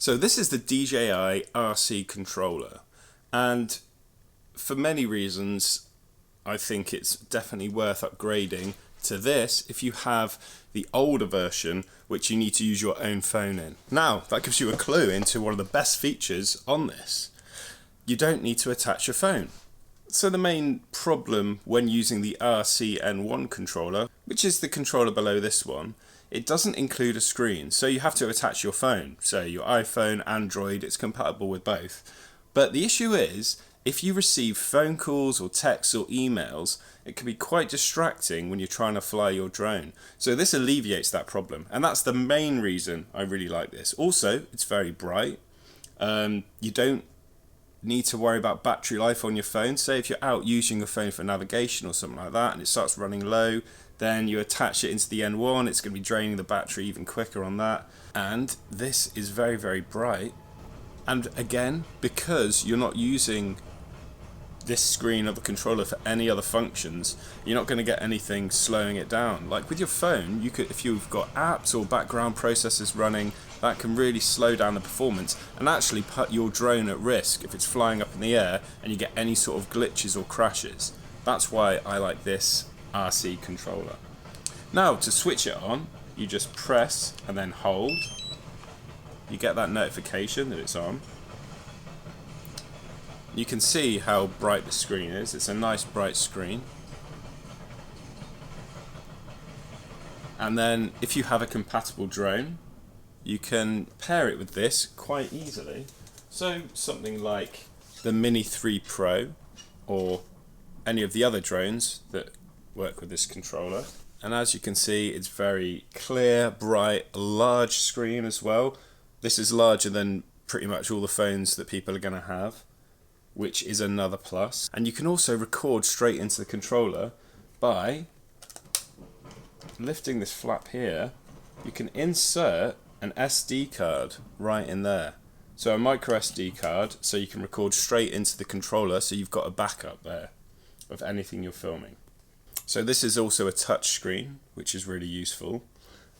So this is the DJI RC controller, and for many reasons I think it's definitely worth upgrading to this if you have the older version which you need to use your own phone in. Now that gives you a clue into one of the best features on this. You don't need to attach your phone. So the main problem when using the RC N1 controller, which is the controller below this one, it doesn't include a screen, so you have to attach your phone. So your iPhone, Android, it's compatible with both. But the issue is, if you receive phone calls or texts or emails, it can be quite distracting when you're trying to fly your drone. So this alleviates that problem, and that's the main reason I really like this. Also, it's very bright. You don't need to worry about battery life on your phone. Say if you're out using your phone for navigation or something like that and it starts running low, then you attach it into the N1, it's going to be draining the battery even quicker on that. And this is very, very bright. And again, because you're not using this screen of the controller for any other functions, you're not going to get anything slowing it down. Like with your phone, you could, if you've got apps or background processes running, that can really slow down the performance and actually put your drone at risk if it's flying up in the air and you get any sort of glitches or crashes. That's why I like this RC controller. Now to switch it on, you just press and then hold. You get that notification that it's on. You can see how bright the screen is. It's a nice bright screen. And then if you have a compatible drone, you can pair it with this quite easily. So something like the Mini 3 Pro or any of the other drones that work with this controller. And as you can see, it's very clear, bright, a large screen as well. This is larger than pretty much all the phones that people are going to have, which is another plus. And you can also record straight into the controller by lifting this flap here. You can insert an SD card right in there. So a micro SD card, so you can record straight into the controller, so you've got a backup there of anything you're filming. So this is also a touch screen, which is really useful.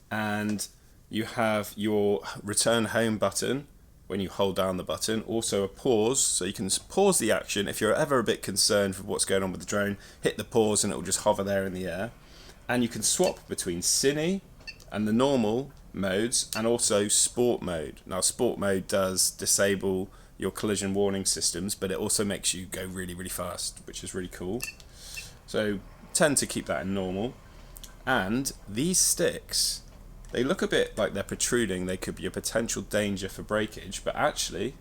And you have your return home button when you hold down the button. Also a pause, so you can pause the action. If you're ever a bit concerned with what's going on with the drone, hit the pause and it will just hover there in the air. And you can swap between Cine and the normal modes and also sport mode. Now sport mode does disable your collision warning systems, but it also makes you go really, really fast, which is really cool. So tend to keep that in normal. And these sticks, they look a bit like they're protruding. They could be a potential danger for breakage, but actually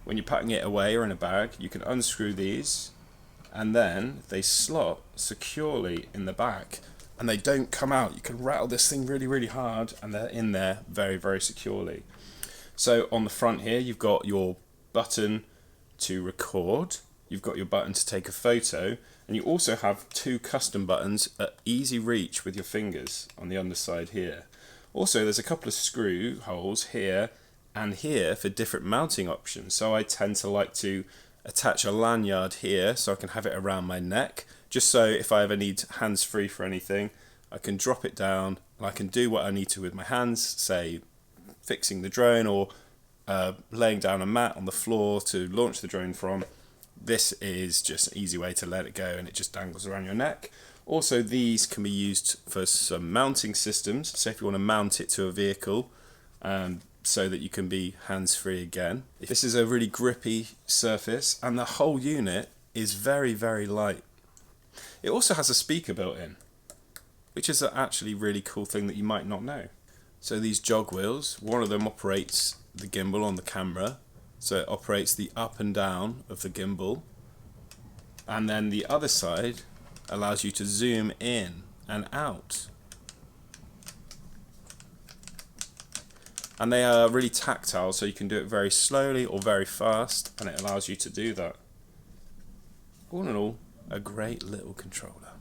when you're putting it away or in a bag, you can unscrew these and then they slot securely in the back and they don't come out. You can rattle this thing really, really hard and they're in there very, very securely. So on the front here, you've got your button to record, you've got your button to take a photo, and you also have two custom buttons at easy reach with your fingers on the underside here. Also, there's a couple of screw holes here and here for different mounting options. So I tend to like to attach a lanyard here so I can have it around my neck, just so if I ever need hands-free for anything, I can drop it down and I can do what I need to with my hands, say fixing the drone or laying down a mat on the floor to launch the drone from. This is just an easy way to let it go and it just dangles around your neck. Also, these can be used for some mounting systems, so if you want to mount it to a vehicle so that you can be hands-free again. This is a really grippy surface and the whole unit is very, very light. It also has a speaker built in, which is actually really cool thing that you might not know. So these jog wheels, one of them operates the gimbal on the camera, so it operates the up and down of the gimbal, and then the other side allows you to zoom in and out. And they are really tactile, so you can do it very slowly or very fast, and it allows you to do that. All in all, a great little controller.